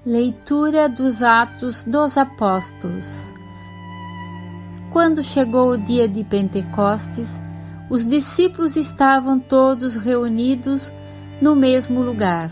Leitura dos Atos dos Apóstolos. Quando chegou o dia de Pentecostes, os discípulos estavam todos reunidos no mesmo lugar.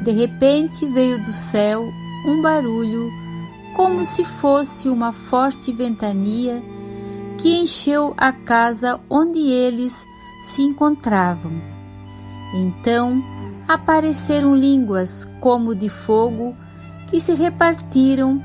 De repente veio do céu um barulho, como se fosse uma forte ventania, que encheu a casa onde eles se encontravam. Então apareceram línguas como de fogo, que se repartiram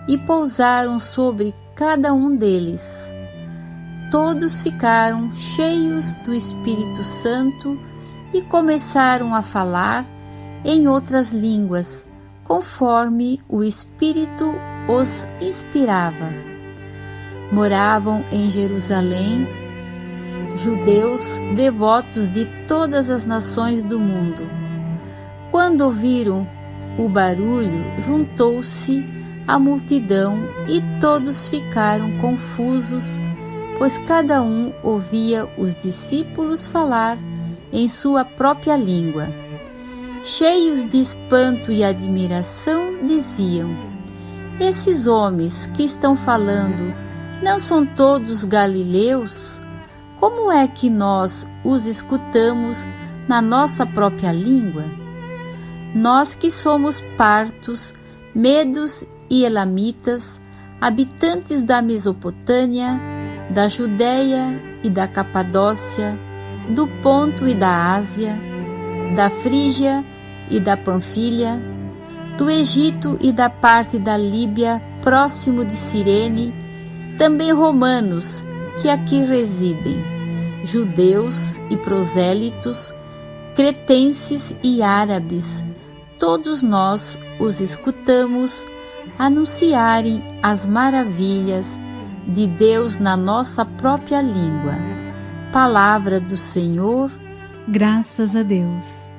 e pousaram sobre cada um deles. Todos ficaram cheios do Espírito Santo e começaram a falar em outras línguas, conforme o Espírito os inspirava. Moravam em Jerusalém judeus devotos de todas as nações do mundo. Quando ouviram o barulho, juntou-se a multidão e todos ficaram confusos, pois cada um ouvia os discípulos falar em sua própria língua. Cheios de espanto e admiração, diziam: esses homens que estão falando não são todos galileus? Como é que nós os escutamos na nossa própria língua? Nós que somos partos, medos e elamitas, habitantes da Mesopotâmia, da Judéia e da Capadócia, do Ponto e da Ásia, da Frígia e da Panfilha, do Egito e da parte da Líbia próximo de Cirene, também romanos que aqui residem, judeus e prosélitos, cretenses e árabes, todos nós os escutamos anunciarem as maravilhas de Deus na nossa própria língua. Palavra do Senhor. Graças a Deus.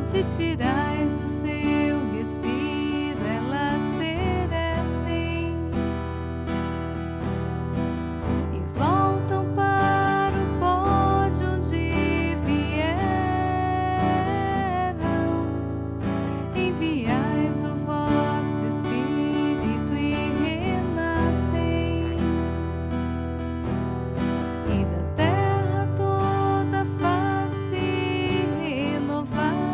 Se tirais o seu respiro, elas perecem e voltam para o pó de onde vieram. Enviais o vosso Espírito e renascem, e da terra toda face renovai.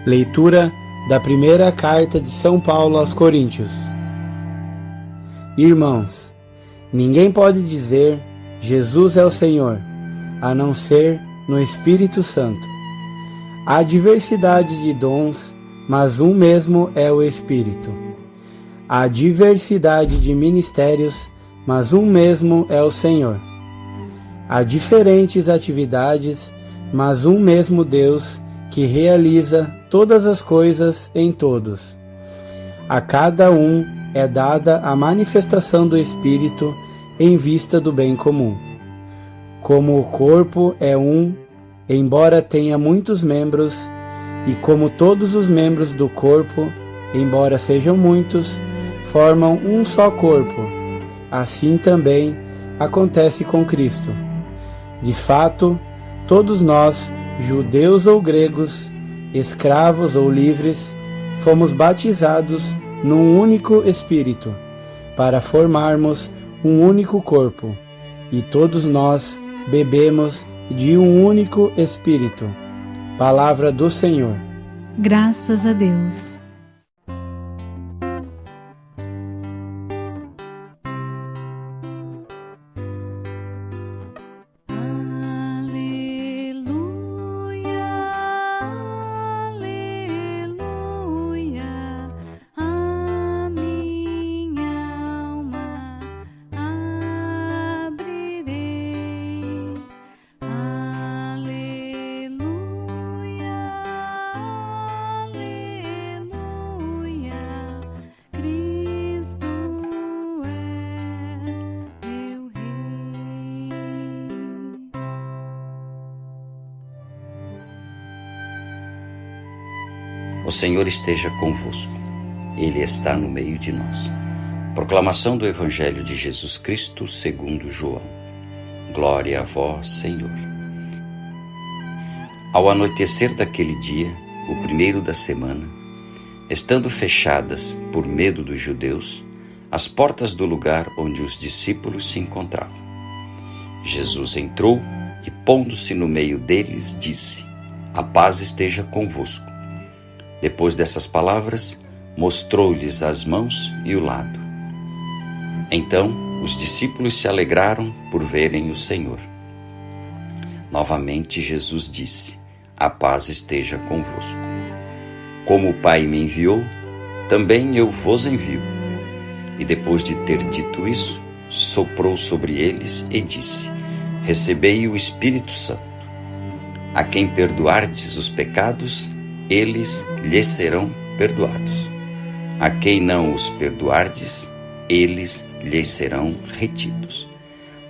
Leitura da primeira carta de São Paulo aos Coríntios. Irmãos, ninguém pode dizer Jesus é o Senhor, a não ser no Espírito Santo. Há diversidade de dons, mas um mesmo é o Espírito. Há diversidade de ministérios, mas um mesmo é o Senhor. Há diferentes atividades, mas um mesmo Deus que realiza todas as coisas em todos. A cada um é dada a manifestação do Espírito em vista do bem comum. Como o corpo é um, embora tenha muitos membros, e como todos os membros do corpo, embora sejam muitos, formam um só corpo, assim também acontece com Cristo. De fato, todos nós, judeus ou gregos, escravos ou livres, fomos batizados num único Espírito, para formarmos um único corpo, e todos nós bebemos de um único Espírito. Palavra do Senhor. Graças a Deus. O Senhor esteja convosco. Ele está no meio de nós. Proclamação do Evangelho de Jesus Cristo segundo João. Glória a vós, Senhor. Ao anoitecer daquele dia, o primeiro da semana, estando fechadas, por medo dos judeus, as portas do lugar onde os discípulos se encontravam, Jesus entrou e, pondo-se no meio deles, disse: A paz esteja convosco. Depois dessas palavras, mostrou-lhes as mãos e o lado. Então, os discípulos se alegraram por verem o Senhor. Novamente, Jesus disse: A paz esteja convosco. Como o Pai me enviou, também eu vos envio. E depois de ter dito isso, soprou sobre eles e disse: Recebei o Espírito Santo. A quem perdoardes os pecados, eles lhes serão perdoados. A quem não os perdoardes, eles lhes serão retidos.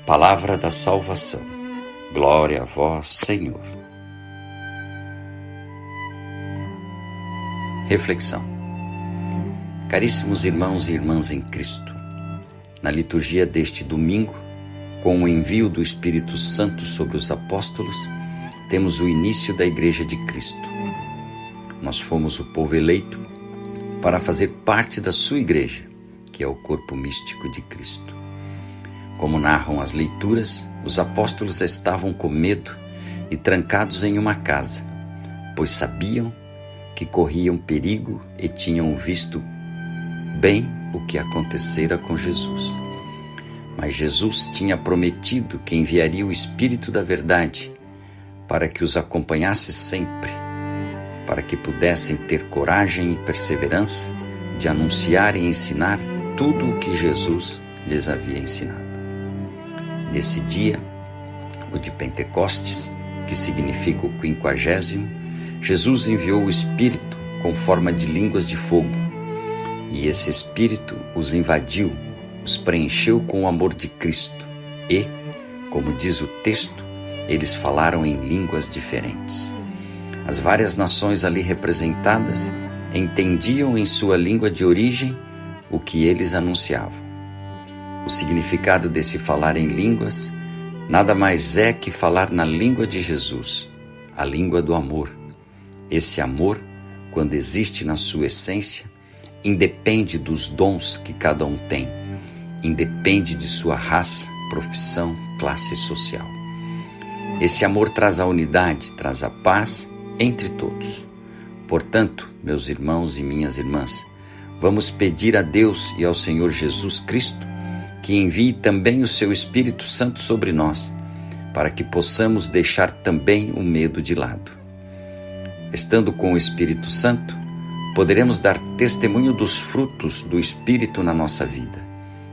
Palavra da salvação. Glória a vós, Senhor. Reflexão. Caríssimos irmãos e irmãs em Cristo, na liturgia deste domingo, com o envio do Espírito Santo sobre os apóstolos, temos o início da Igreja de Cristo. Nós fomos o povo eleito para fazer parte da sua igreja, que é o corpo místico de Cristo. Como narram as leituras, os apóstolos estavam com medo e trancados em uma casa, pois sabiam que corriam perigo e tinham visto bem o que acontecera com Jesus. Mas Jesus tinha prometido que enviaria o Espírito da Verdade para que os acompanhasse sempre, para que pudessem ter coragem e perseverança de anunciar e ensinar tudo o que Jesus lhes havia ensinado. Nesse dia, o de Pentecostes, que significa o 50º, Jesus enviou o Espírito com forma de línguas de fogo, e esse Espírito os invadiu, os preencheu com o amor de Cristo e, como diz o texto, eles falaram em línguas diferentes. As várias nações ali representadas entendiam em sua língua de origem o que eles anunciavam. O significado desse falar em línguas nada mais é que falar na língua de Jesus, a língua do amor. Esse amor, quando existe na sua essência, independe dos dons que cada um tem, independe de sua raça, profissão, classe social. Esse amor traz a unidade, traz a paz entre todos. Portanto, meus irmãos e minhas irmãs, vamos pedir a Deus e ao Senhor Jesus Cristo que envie também o seu Espírito Santo sobre nós, para que possamos deixar também o medo de lado. Estando com o Espírito Santo, poderemos dar testemunho dos frutos do Espírito na nossa vida,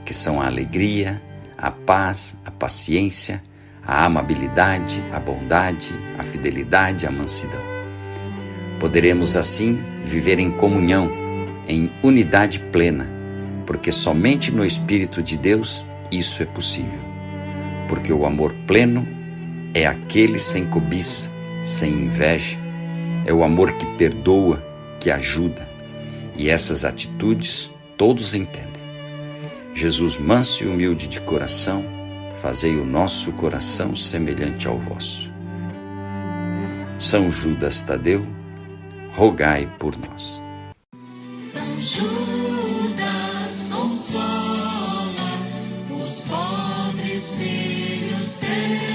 que são a alegria, a paz, a paciência, a amabilidade, a bondade, a fidelidade, a mansidão. Poderemos assim viver em comunhão, em unidade plena, porque somente no Espírito de Deus isso é possível. Porque o amor pleno é aquele sem cobiça, sem inveja, é o amor que perdoa, que ajuda, e essas atitudes todos entendem. Jesus manso e humilde de coração, fazei o nosso coração semelhante ao vosso. São Judas Tadeu, rogai por nós. São Judas consola os pobres filhos teus.